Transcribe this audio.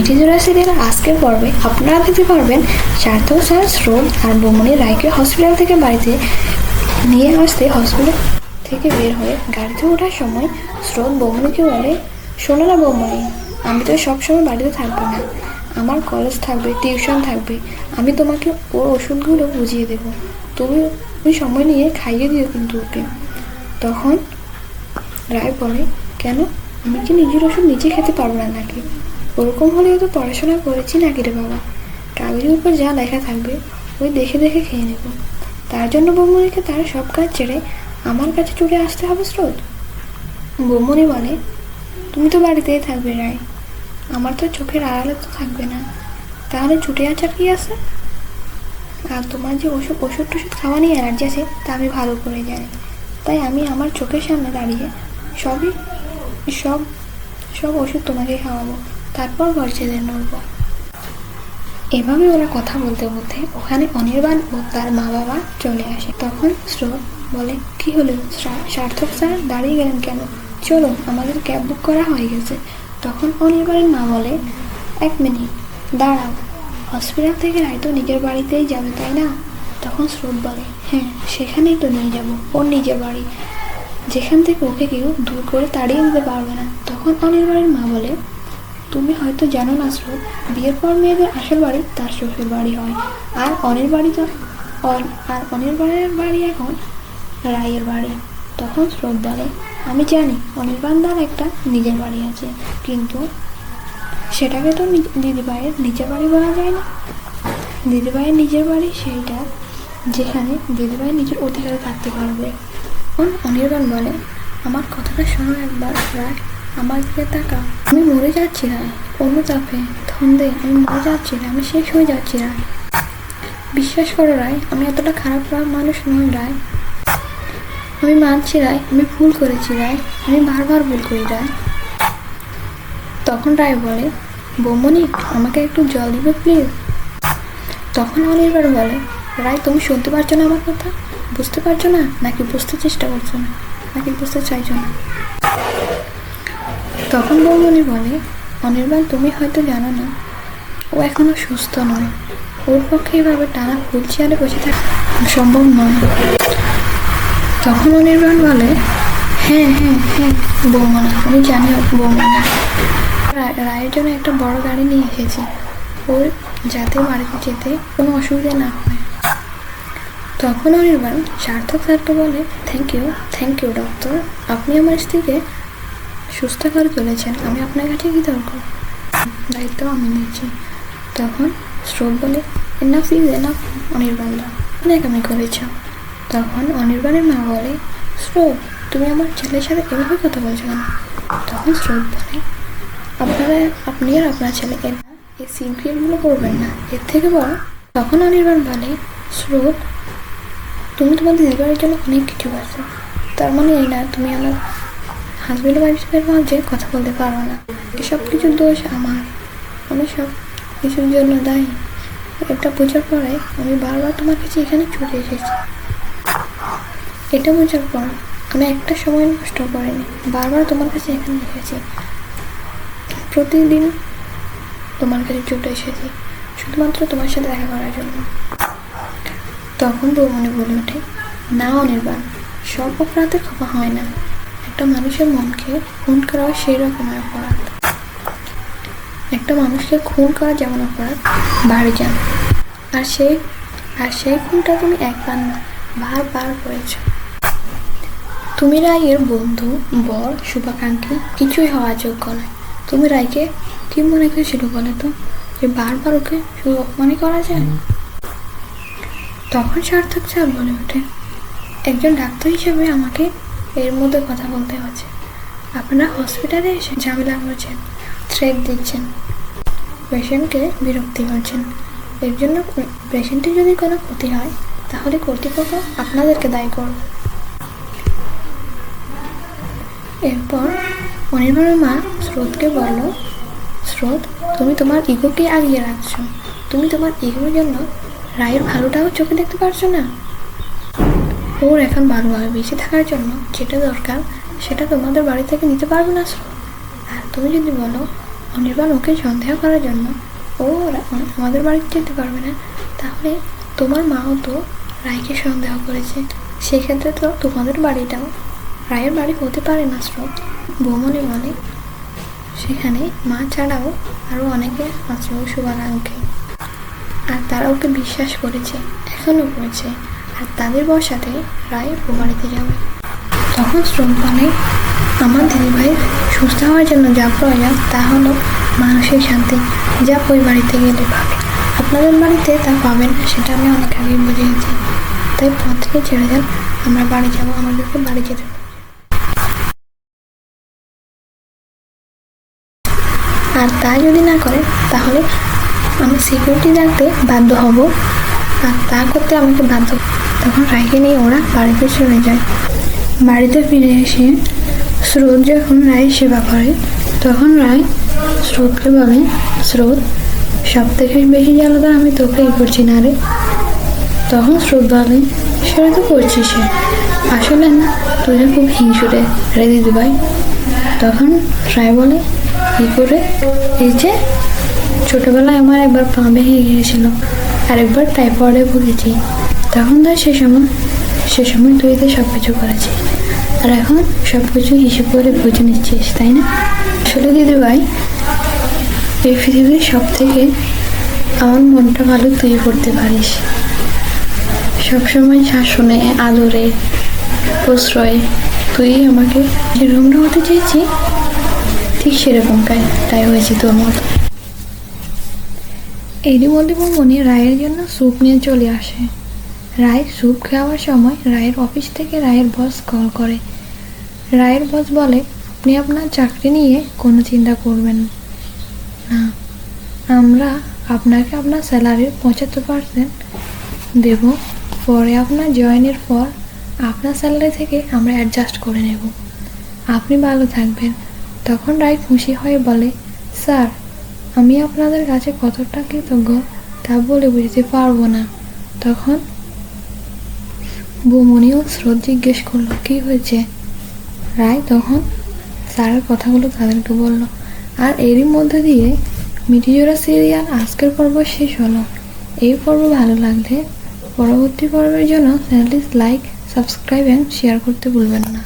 চিঠিজোড়া serial আজকের পর্বে আপনারা দেখতে পারবেন সার্থক স্যার স্রোত আর বৌমনি রায়কে হসপিটাল থেকে বাড়িতে নিয়ে আসতে হসপিটাল থেকে বের হয়ে গাড়িতে ওঠার সময় স্রোত বৌমনিকে বলে, শোনো না বৌমনি, আমি তো সবসময় বাড়িতে থাকবো না, আমার কলেজ থাকবে, টিউশন থাকবে, আমি তোমাকে ওর ওষুধগুলো বুঝিয়ে দেবো, তুমি সময় নিয়ে খাইয়ে দিও কিন্তু ওকে। তখন রায় বলে, কেন, আমি কি নিজের ওষুধ নিজে খেতে পারবো না নাকি? ওরকম হলেও তো পড়াশোনা করেছি নাকি রে বাবা, কাগজের উপর যা লেখা থাকবে ওই দেখে দেখে খেয়ে নেব, তার জন্য বৌমনিকে তার সব কাজ ছেড়ে আমার কাছে ছুটে আসতে হবে স্রোত? বৌমনি বলে, তুমি তো বাড়িতেই থাকবে রায়, আমার তো চোখের আড়ালে তো থাকবে না, তাহলে ছুটে আসার কি আছে? আর তোমার যে ওষুধ টষুধ খাওয়া নিয়ে অ্যালার্জি আছে তা আমি ভালো করে জানি, তাই আমি আমার চোখের সামনে দাঁড়িয়ে সব সব ওষুধ তোমাকে খাওয়াবো, তারপর ঘর ছেড়ে নড়বো। এভাবে ওরা কথা বলতে বলতে ওখানে অনির্বাণ ও তার মা বাবা চলে আসে। তখন স্রোত বলে, কি হলো সার্থক স্যার, দাঁড়িয়ে গেলেন কেন? চলো, আমাদের ক্যাব বুক করা হয়ে গেছে। তখন অনির্বাণের মা বলে, এক মিনিট দাঁড়াও, হসপিটাল থেকে রায় তো নিজের বাড়িতেই যাবে তাই না? তখন স্রোত বলে, হ্যাঁ, সেখানেই তো নিয়ে যাবো, ওর নিজের বাড়ি, যেখান থেকে ওকে কেউ দূর করে তাড়িয়ে দিতে পারবে না। তখন অনির্বাণের মা বলে, তুমি হয়তো জানো না স্রোত, বিয়ের পর মেয়েদের আসল বাড়ি তার শ্বশুর বাড়ি হয়, আর অনির্বাণের বাড়ি এখন রায়ের বাড়ি। তখন স্রোত বলে, আমি জানি অনির্বাণদার একটা নিজের বাড়ি আছে, কিন্তু সেটাকে তো দিদিভাইয়ের নিজের বাড়ি বলা যায় না। দিদিভাইয়ের নিজের বাড়ি সেইটা যেখানে দিদিভাই নিজের অধিকারে থাকতে পারবে। অনির্বাণ বলে, আমার কথাটা শোনো একবার রায়, আমার দিকে তাকা, আমি মরে যাচ্ছি রায়, অনুতাপে ধন্দে আমি মরে যাচ্ছি রায়, আমি শেষ হয়ে যাচ্ছি রায়, বিশ্বাস করো রায়, আমি এতটা খারাপ মানুষ নই রায়, আমি মানছি রায়, আমি ভুল করেছি রায়, আমি বারবার ভুল করি রায়। তখন রায় বলে, বৌমনি, আমাকে একটু জল দিবে প্লিজ? তখন অনির্বাণ বলে, রায়, তুমি শুনতে পারছো না আমার কথা, বুঝতে পারছো না, নাকি বুঝতে চেষ্টা করছো না, নাকি বুঝতে চাইছো না? তখন বৌমনি বলে, অনির্বাণ, তুমি হয়তো জানো না, ও এখনো সুস্থ নয়, ওর পক্ষে এভাবে টানা হুইল চেয়ারে বসে থাকা সম্ভব নয়। তখন অনির্বাণ বলে, হ্যাঁ হ্যাঁ হ্যাঁ বৌমনি, আমি জানি বৌমনি, রায়ের জন্য একটা বড় গাড়ি নিয়ে এসেছি, ওর যাতে বাড়িতে যেতে কোনো অসুবিধা না হয়। তখন অনির্বাণ সার্থক স্যারকে বলে, থ্যাংক ইউ ডক্টর, আপনি আমার স্ত্রীকে সুস্থ করে তুলেছেন, আমি আপনার কাছে কি দরকার, দায়িত্ব আমি নিচ্ছি। তখন স্রোত বলে, এনাফ অনির্বাণদা, অনেক আমি করেছ। তখন অনির্বাণের মা বলে, স্রোত, তুমি আমার ছেলের সাথে এভাবে কথা বলছো কেন? তখন স্রোত বলে, আপনি আর আপনার ছেলে এই সিন ক্রিয়েটগুলো করবেন না, এর থেকে বড়। তখন অনির্বাণ বলে, স্রোত, তুমি তোমার দিদিবাড়ির জন্য অনেক কিছু করছো, তার মানে এই না তুমি আমার হাজব্যান্ড ওয়াইফের মাঝে কথা বলতে পারো না, এসব কিছুর দোষ আমার, আমি সব কিছুর জন্য দায়ী। এটা বোঝার পরে আমি বারবার তোমার কাছে এখানে ছুটে এসেছি, এটা বোঝার পর আমি একটা সময় নষ্ট করিনি, বারবার তোমার কাছে এখানে এসেছি, প্রতিদিন তোমার কাছে ছুটে এসেছি শুধুমাত্র তোমার সাথে দেখা করার জন্য। তখন বৌমনি বলে ওঠে, না অনির্বাণ, সব অপরাধের ক্ষমা হয় না, একটা মানুষের মনকে খুন করা সেই রকমের অপরাধ, একটা মানুষকে খুন করা যেমন অপরাধ বাড়ি যান, আর সেই খুনটা তুমি একবার না বারবার করেছ। তুমি রায়ের বন্ধু, বর, শুভাকাঙ্ক্ষী কিছুই হওয়া যোগ্য নয়। তুমি রায়কে কি মনে করেছিল বলে তো, যে বারবার ওকে শুধু অপমানই করা যায়? তখন সার্থক স্যার বলে ওঠে, একজন ডাক্তার হিসেবে আমাকে এর মধ্যে কথা বলতে হচ্ছে, আপনারা হসপিটালে এসে ঝামেলা করছেন, থ্রেট দিচ্ছেন, পেশেন্টকে বিরক্তি করছেন, এর জন্য পেশেন্টের যদি কোনো ক্ষতি হয় তাহলে কর্তৃপক্ষ আপনাদেরকে দায়ী করবে। এরপর অনির্বাণের মা স্রোতকে বলল, স্রোত, তুমি তোমার ইগোকে আগিয়ে রাখছো, তুমি তোমার ইগোর জন্য রায়ের ভালোটাও চোখে দেখতে পারছো না, ওর এখন ভালোভাবে বেঁচে থাকার জন্য যেটা দরকার সেটা তোমাদের বাড়ি থেকে নিতে পারবে না স্রোত। আর তুমি যদি বলো অনির্বাণ ওকে সন্দেহ করার জন্য ও আমাদের বাড়িতে যেতে পারবে না, তাহলে তোমার মাও তো রায়কে সন্দেহ করেছে, সেক্ষেত্রে তো তোমাদের বাড়িটাও রায়ের বাড়ি হতে পারে না স্রোত। বৌমনি বলে সেখানে মা ছাড়াও আরও অনেকে আছে ওই শুভারাঙ্কে, আর তারা ওকে বিশ্বাস করেছে, এখনও করেছে, আর তাদের বসাতে রায় ও বাড়িতে যাবে। তখন স্রোত বলে আমার দিদিভাইয়ের সুস্থ হওয়ার জন্য যা প্রয়োজন তা হলো মানসিক শান্তি, যা ওই বাড়িতে গেলে পাবে, আপনাদের বাড়িতে তা পাবেন না, সেটা আমি অনেক আগেই বুঝে গেছি। তাই পথ থেকে ছেড়ে যান, আমরা বাড়ি যাবো, আমাদেরকে বাড়ি যেতে হবে। আর তা যদি না করে তাহলে আমি সিকিউরিটি রাখতে বাধ্য হব, আর তা করতে আমাকে বাধ্য। তখন রায়কে নিয়ে ওরা বাড়িতে চলে যায়। বাড়িতে ফিরে এসে স্রোত যখন রায়ের সেবা করে, তখন রায় স্রোতকে বলে স্রোত সব থেকে বেশি জ্বালাটা আমি তোকেই করছি না রে। তখন স্রোত বলে সেটা তো করছিস, আসলে না তুই খুব হিংসুটে রে দিদিভাই। তখন রায় বলে কী করে? এই যে ছোটোবেলায় আমার একবার পা ভেঙে গিয়েছিল, আর একবার টাইফয়েডে ভুগেছি, তখন তো সে সময় তুই তো সব কিছু করেছিস, আর এখন সব কিছু হিসেব করে বুঝে নিচ্ছিস, তাই না? আসলে দিদিভাই এই পৃথিবীর সব থেকে আমার মনটা ভালো তুই করতে পারিস, সবসময় শাসনে আদরে প্রশ্রয়ে তুই আমাকে যেরকমটা হতে চেয়েছি ঠিক সেরকম তাই হয়েছে তোর মতো। এরই মধ্যে বৌমনি রায়ের জন্য স্যুপ নিয়ে চলে আসে। রায় স্যুপ খাওয়ার সময় রায়ের অফিস থেকে রায়ের বস কল করে। রায়ের বস বলে আপনি আপনার চাকরি নিয়ে কোনো চিন্তা করবেন না, আমরা আপনাকে আপনার স্যালারির 75% দেব, পরে আপনার জয়েনের পর আপনার স্যালারি থেকে আমরা অ্যাডজাস্ট করে নেব, আপনি ভালো থাকবেন। তখন রায় খুশি হয়ে বলে স্যার আমি আপনাদের কাছে কতটা কৃতজ্ঞ তা বলে বুঝতে পারবো না। তখন বৌমনি ও স্রোত জিজ্ঞেস করলো কী হয়েছে। রায় তখন স্যারের কথাগুলো তাদেরকে বলল। আর এরই মধ্যে দিয়ে মিঠিজোড়া সিরিয়াল আজকের পর্ব শেষ হলো। এই পর্ব ভালো লাগলে পরবর্তী পর্বের জন্য চ্যানেলটি লাইক, সাবস্ক্রাইব এবং শেয়ার করতে ভুলবেন না।